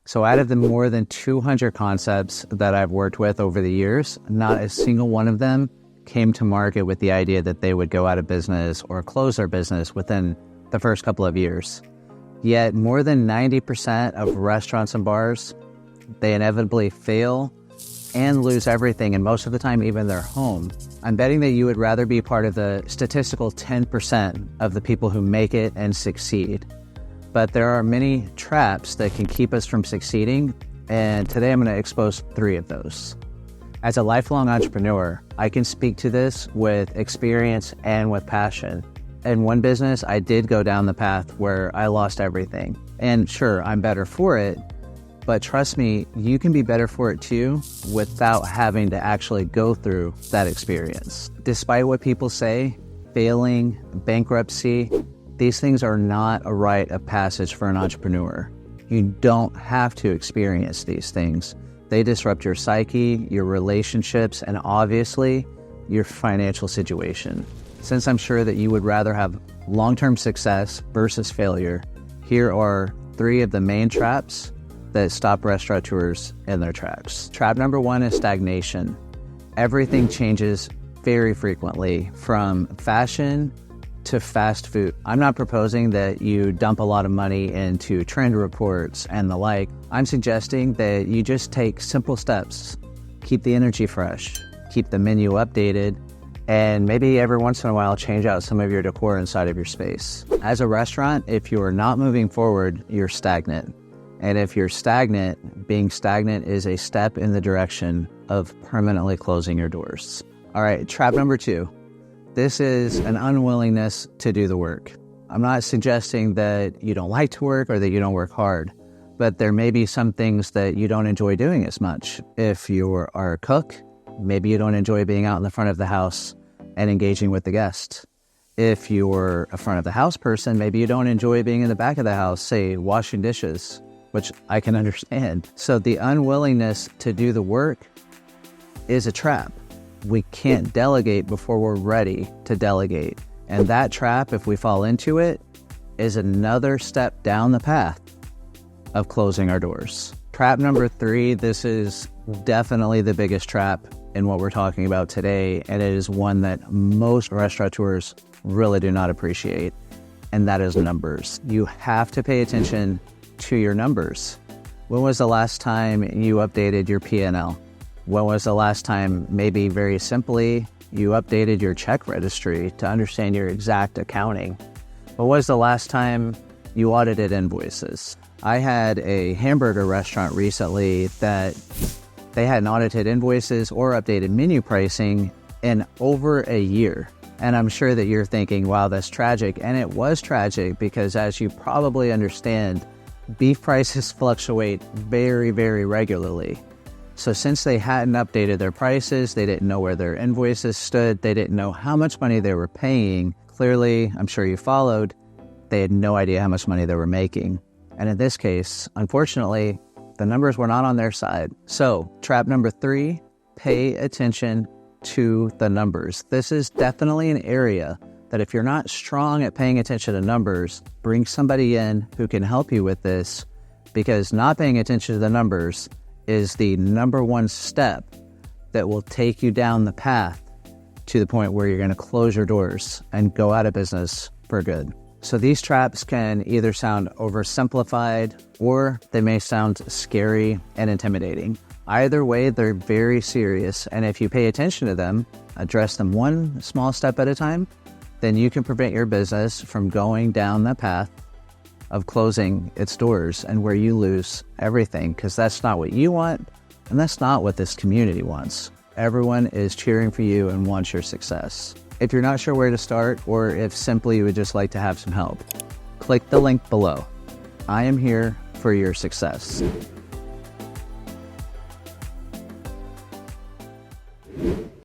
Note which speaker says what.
Speaker 1: So out of the more than 200 concepts that I've worked with over the years, not a single one of them came to market with the idea that they would go out of business or close their business within the first couple of years. Yet more than 90% of restaurants and bars, they inevitably fail and lose everything, and most of the time even their home. I'm betting that you would rather be part of the statistical 10% of the people who make it and succeed. But there are many traps that can keep us from succeeding, and today I'm going to expose 3 of those. As a lifelong entrepreneur, I can speak to this with experience and with passion. In one business, I did go down the path where I lost everything. And sure, I'm better for it, but trust me, you can be better for it too without having to actually go through that experience. Despite what people say, failing, bankruptcy, these things are not a rite of passage for an entrepreneur. You don't have to experience these things. They disrupt your psyche, your relationships, and obviously your financial situation. Since I'm sure that you would rather have long-term success versus failure, here are 3 of the main traps that stop restaurateurs in their tracks. Trap number 1 is stagnation. Everything changes very frequently, from fashion to fast food. I'm not proposing that you dump a lot of money into trend reports and the like. I'm suggesting that you just take simple steps. Keep the energy fresh, keep the menu updated, and maybe every once in a while change out some of your decor inside of your space. As a restaurant, if you are not moving forward, you're stagnant. And if you're stagnant, being stagnant is a step in the direction of permanently closing your doors. All right, trap number 2. This is an unwillingness to do the work. I'm not suggesting that you don't like to work or that you don't work hard, but there may be some things that you don't enjoy doing as much. If you are a cook, maybe you don't enjoy being out in the front of the house and engaging with the guests. If you're a front of the house person, maybe you don't enjoy being in the back of the house, say washing dishes, which I can understand. So the unwillingness to do the work is a trap. We can't delegate before we're ready to delegate. And that trap, if we fall into it, is another step down the path of closing our doors. Trap number 3, this is definitely the biggest trap in what we're talking about today, and it is one that most restaurateurs really do not appreciate, and that is numbers. You have to pay attention to your numbers. When was the last time you updated your P&L? When was the last time, maybe very simply, you updated your check registry to understand your exact accounting? When was the last time you audited invoices? I had a hamburger restaurant recently that they hadn't audited invoices or updated menu pricing in over a year. And I'm sure that you're thinking, wow, that's tragic. And it was tragic because, as you probably understand, beef prices fluctuate very, very regularly. So since they hadn't updated their prices, they didn't know where their invoices stood, they didn't know how much money they were paying. Clearly, I'm sure you followed, they had no idea how much money they were making. And in this case, unfortunately, the numbers were not on their side. So, trap number 3, pay attention to the numbers. This is definitely an area that if you're not strong at paying attention to numbers, bring somebody in who can help you with this, because not paying attention to the numbers is the number 1 step that will take you down the path to the point where you're going to close your doors and go out of business for good. So these traps can either sound oversimplified or they may sound scary and intimidating. Either way, they're very serious, and if you pay attention to them, address them one small step at a time, then you can prevent your business from going down the path of closing its doors and where you lose everything, because that's not what you want, and that's not what this community wants. Everyone is cheering for you and wants your success. If you're not sure where to start, or if simply you would just like to have some help, click the link below. I am here for your success.